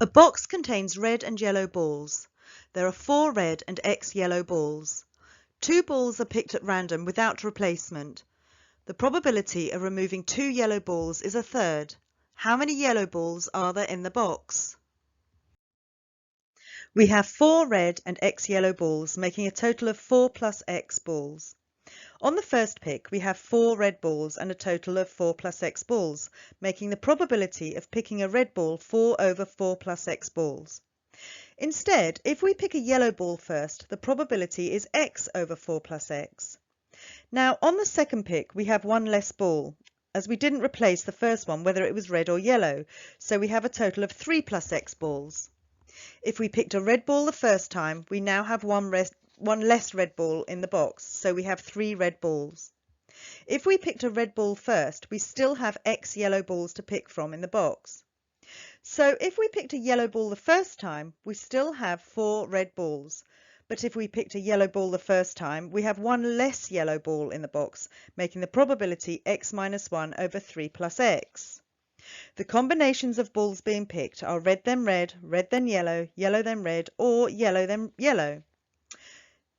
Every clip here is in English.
A box contains red and yellow balls. There are 4 red and X yellow balls. 2 balls are picked at random without replacement. The probability of removing 2 yellow balls is a third. How many yellow balls are there in the box? We have 4 red and X yellow balls, making a total of 4 plus X balls. On the first pick, we have 4 red balls and a total of 4 plus X balls, making the probability of picking a red ball 4 over 4 plus X balls. Instead, if we pick a yellow ball first, the probability is X over 4 plus X. Now, on the second pick, we have 1 less ball, as we didn't replace the first one whether it was red or yellow, so we have a total of 3 plus X balls. If we picked a red ball the first time, we now have one less red ball in the box, so we have 3 red balls. If we picked a red ball first, we still have X yellow balls to pick from in the box. So if we picked a yellow ball the first time, we still have 4 red balls. But if we picked a yellow ball the first time, we have 1 less yellow ball in the box, making the probability X minus 1 over 3 plus X. The combinations of balls being picked are red then red, red then yellow, yellow then red, or yellow then yellow.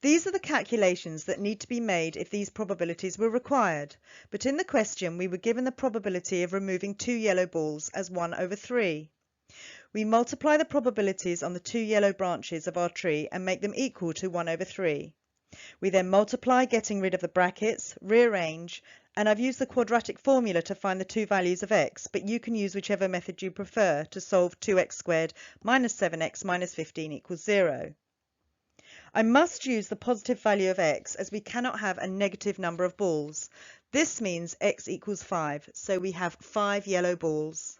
These are the calculations that need to be made if these probabilities were required, but in the question we were given the probability of removing 2 yellow balls as 1 over 3. We multiply the probabilities on the 2 yellow branches of our tree and make them equal to 1 over 3. We then multiply, getting rid of the brackets, rearrange, and I've used the quadratic formula to find the 2 values of x, but you can use whichever method you prefer to solve 2x squared minus 7x minus 15 equals 0. I must use the positive value of x as we cannot have a negative number of balls. This means x equals 5, so we have 5 yellow balls.